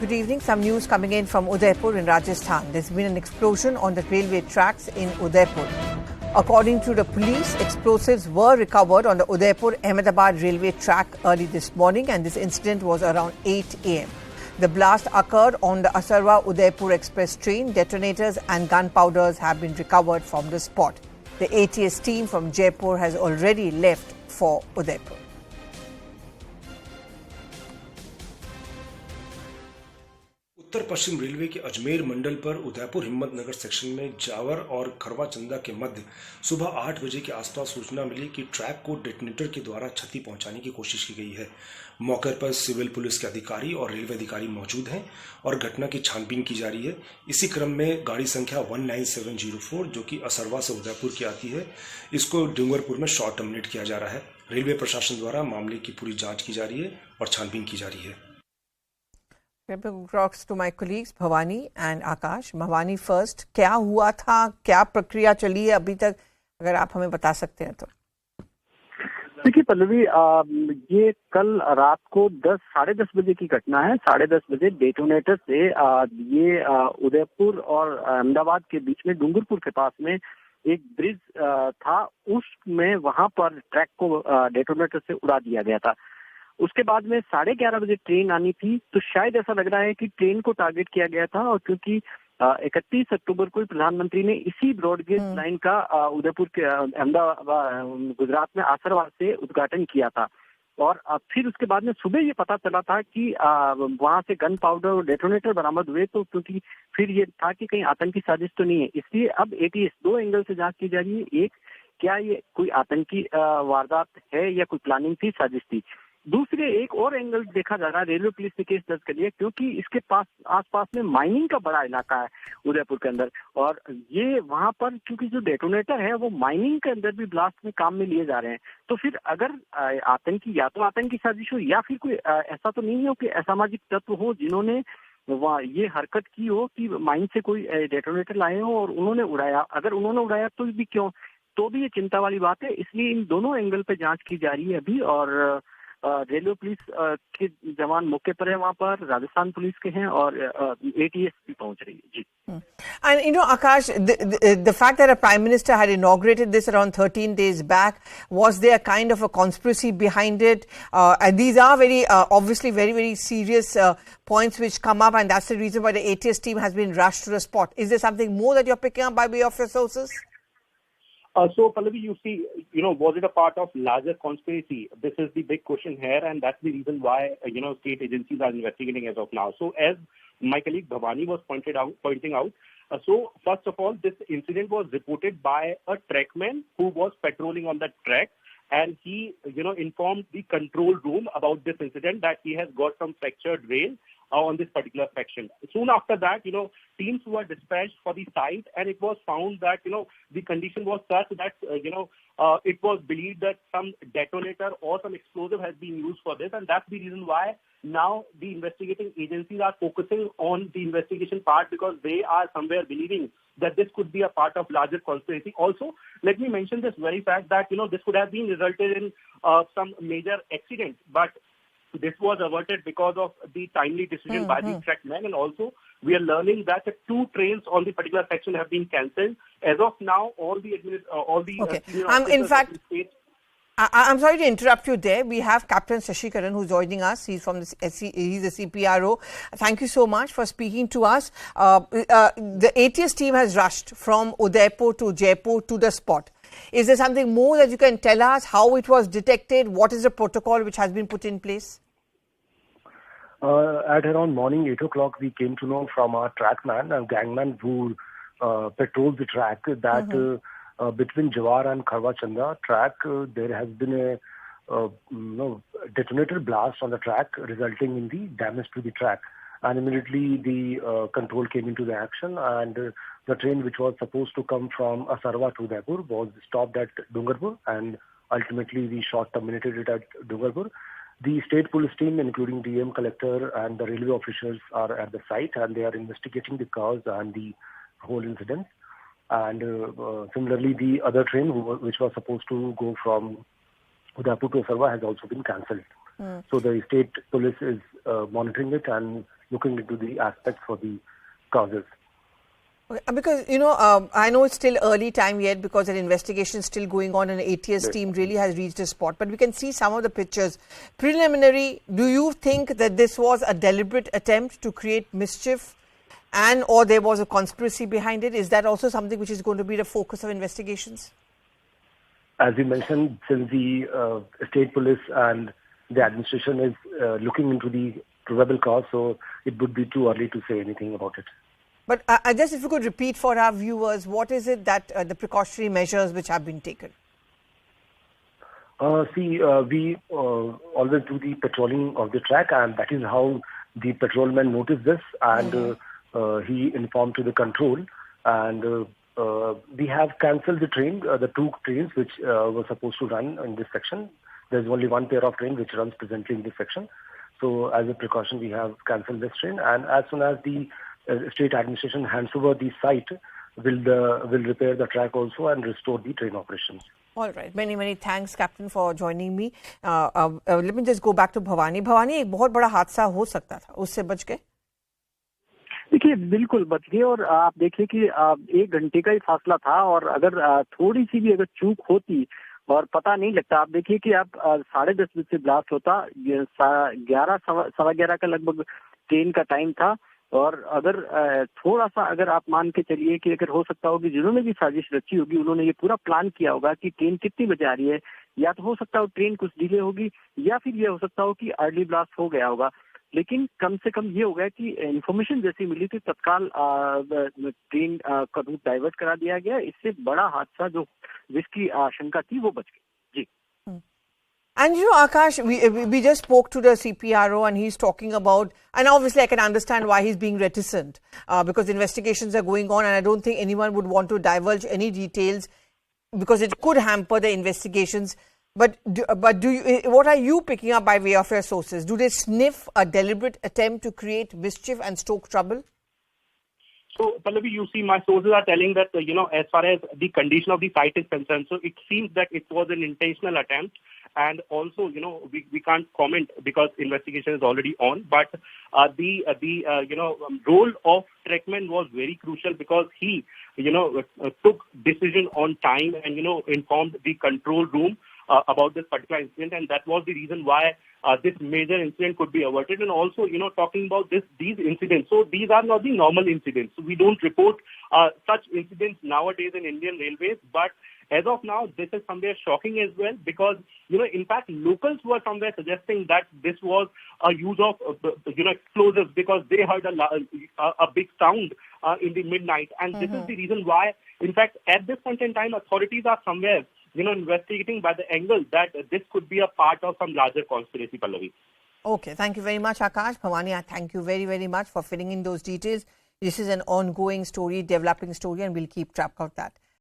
Good evening. Some news coming in from Udaipur in Rajasthan. There's been an explosion on the railway tracks in Udaipur. According to the police, explosives were recovered on the Udaipur-Ahmedabad railway track early this morning, and this incident was around 8 a.m. The blast occurred on the Asarwa-Udaipur express train. Detonators and gunpowders have been recovered from the spot. The ATS team from Jaipur has already left for Udaipur. Uttar Paschim railway के अजमेर मंडल पर Udaipur Himmatnagar section में जावर और खरवा चंदा के मध्य सुबह 8 बजे के आसपास सूचना मिली कि ट्रैक को डेटोनेटर के द्वारा क्षति पहुंचाने की कोशिश की गई है। मौके पर सिविल पुलिस के अधिकारी और रेलवे अधिकारी मौजूद हैं और घटना की छानबीन की जा रही है। इसी क्रम में गाड़ी संख्या 19704 जो कि असरवा से उदयपुर की आती है, इसको डूंगरपुर में शॉर्ट टर्मिनेट किया जा रहा है। रेलवे प्रशासन द्वारा मामले की पूरी जाँच की जा रही है और छानबीन की जा रही है। Talks to my colleagues Bhavani and Akash. Bhavani first, क्या हुआ था, क्या प्रक्रिया चली है अभी तक, अगर आप हमें बता सकते हैं तो। देखिए पल्लवी, ये कल रात को साढ़े दस बजे की घटना है। 10:30 बजे डेटोनेटर से ये उदयपुर और अहमदाबाद के बीच में डूंगरपुर के पास में एक ब्रिज था, उसमें वहां पर ट्रैक को डेटोनेटर से उड़ा दिया गया था। उसके बाद में 11:30 बजे ट्रेन आनी थी, तो शायद ऐसा लग रहा है कि ट्रेन को टारगेट किया गया था। और क्योंकि 31 अक्टूबर को प्रधानमंत्री ने इसी ब्रॉडगेज लाइन का उदयपुर के अहमदाबाद गुजरात में आसरवा से उद्घाटन किया था। और फिर उसके बाद में सुबह ये पता चला था कि वहां से गन पाउडर और डेटोनेटर बरामद हुए। तो क्योंकि फिर ये था कि कहीं आतंकी साजिश तो नहीं है, इसलिए अब एटीएस 2 एंगल से जांच की जा रही है। एक, क्या ये कोई आतंकी वारदात है या कोई प्लानिंग थी, साजिश थी। दूसरे एक और एंगल देखा जा रहा है, रेलवे पुलिस ने केस दर्ज कर लिया क्योंकि इसके पास आसपास में माइनिंग का बड़ा इलाका है उदयपुर के अंदर। और ये वहां पर क्योंकि जो डेटोनेटर है वो माइनिंग के अंदर भी ब्लास्ट में काम में लिए जा रहे हैं। तो फिर अगर आतंकी, या तो आतंकी साजिश हो या फिर कोई ऐसा तो नहीं हो कि असामाजिक तत्व हो जिन्होंने ये हरकत की हो कि माइन से कोई डेटोनेटर लाए हो और उन्होंने उड़ाया। अगर उन्होंने उड़ाया तो भी क्यों, तो भी ये चिंता वाली बात है। इसलिए इन दोनों एंगल पे जांच की जा रही है अभी। और रेलवे पुलिस के जवान मौके पर है, वहां पर राजस्थान पुलिस के हैं और एटीएस भी पहुंच रही है। जी। And you know, Akash, the fact that a Prime Minister had inaugurated this around 13 days back, was there a kind of a conspiracy behind it? And these are very, obviously very, very serious points which come up, and that's the reason why the ATS team has been rushed to the spot. Is there something more that you're picking up by way of your sources? So, Pallavi, you see, was it a part of larger conspiracy? This is the big question here, and that's the reason why, state agencies are investigating as of now. So, as my colleague Bhavani was pointing out, so first of all, this incident was reported by a trackman who was patrolling on that track, and he, informed the control room about this incident that he has got some fractured rail on this particular section. Soon after that, teams were dispatched for the site, and it was found that, the condition was such that, it was believed that some detonator or some explosive has been used for this, and that's the reason why now the investigating agencies are focusing on the investigation part, because they are somewhere believing that this could be a part of larger conspiracy. Also, let me mention this very fact that, this could have been resulted in some major accident, but this was averted because of the timely decision by the trackman. And also, we are learning that 2 trains on the particular section have been cancelled. As of now, all the okay. In fact, I'm sorry to interrupt you there. We have Captain Shashikaran who's joining us. He's from he's a CPRO. Thank you so much for speaking to us. The ATS team has rushed from Udaipur to Jaipur to the spot. Is there something more that you can tell us, how it was detected? What is the protocol which has been put in place? At around morning 8 o'clock, we came to know from our trackman, a gangman who patrols the track, that between Jawar and Kharwa Chanda track, there has been a detonator blast on the track, resulting in the damage to the track. And immediately the control came into the action, and the train which was supposed to come from Asarwa to Udaipur was stopped at Dungarpur, and ultimately the shot terminated it at Dungarpur. The state police team, including DM, collector and the railway officials, are at the site, and they are investigating the cause and the whole incident. And similarly, the other train which was supposed to go from Udaipur to Asarwa has also been cancelled. So the state police is monitoring it, and looking into the aspects for the causes. Because, I know it's still early time yet because an investigation is still going on and ATS team really has reached a spot. But we can see some of the pictures. Preliminary, do you think that this was a deliberate attempt to create mischief and or there was a conspiracy behind it? Is that also something which is going to be the focus of investigations? As you mentioned, since the state police and the administration is looking into the probable cause, so it would be too early to say anything about it. But just if you could repeat for our viewers, what is it that the precautionary measures which have been taken? We always do the patrolling of the track, and that is how the patrolman noticed this, and he informed to the control, and we have cancelled the train, the two trains which were supposed to run in this section. There's only one pair of train which runs presently in this section. So as a precaution, we have cancelled this train, and as soon as the state administration hands over the site, will repair the track also and restore the train operations. All right. Many, many thanks, Captain, for joining me. Let me just go back to Bhavani. Bhavani, एक बहुत बड़ा हादसा हो सकता था, उससे बच गए? देखिए बिल्कुल बच गए, और आप देखिए कि 1 घंटे का ही फासला था, और अगर थोड़ी सी भी अगर चूक होती और पता नहीं लगता, आप देखिए कि आप 10:30 बजे से ब्लास्ट होता, 11 सवा 11 का लगभग ट्रेन का टाइम था, और अगर थोड़ा सा अगर आप मान के चलिए कि अगर हो सकता हो कि जिन्होंने भी साजिश रची होगी उन्होंने ये पूरा प्लान किया होगा कि ट्रेन कितनी बजे आ रही है, या तो हो सकता हो ट्रेन कुछ डिले होगी, या फिर ये हो सकता हो कि अर्ली ब्लास्ट हो गया होगा। लेकिन कम से कम ये हो गया कि इन्फॉर्मेशन जैसी मिली थी तत्काल ट्रेन का रूट डाइवर्ट करा दिया गया। इससे बड़ा हादसा जो जिसकी आशंका थी वो बच गई। जी। And Akash, we just spoke to the CPRO and he's talking about, and obviously I can understand why he's being reticent because investigations are going on and I don't think anyone would want to divulge any details because it could hamper the investigations. But what are you picking up by way of your sources? Do they sniff a deliberate attempt to create mischief and stoke trouble? So, Pallavi, you see, my sources are telling that, as far as the condition of the site is concerned, so it seems that it was an intentional attempt. And also, we can't comment because investigation is already on. But the role of trackman was very crucial because he, took decision on time and, informed the control room about this particular incident. And that was the reason why this major incident could be averted. And also, talking about these incidents. So these are not the normal incidents. So we don't report such incidents nowadays in Indian Railways. But as of now, this is somewhere shocking as well because, in fact, locals were somewhere suggesting that this was a use of, explosives because they heard a big sound in the midnight. And this is the reason why, in fact, at this point in time, authorities are somewhere, investigating by the angle that this could be a part of some larger conspiracy, Pallavi. Okay. Thank you very much, Akash. Bhavani, I thank you very, very much for filling in those details. This is an ongoing story, developing story, and we'll keep track of that.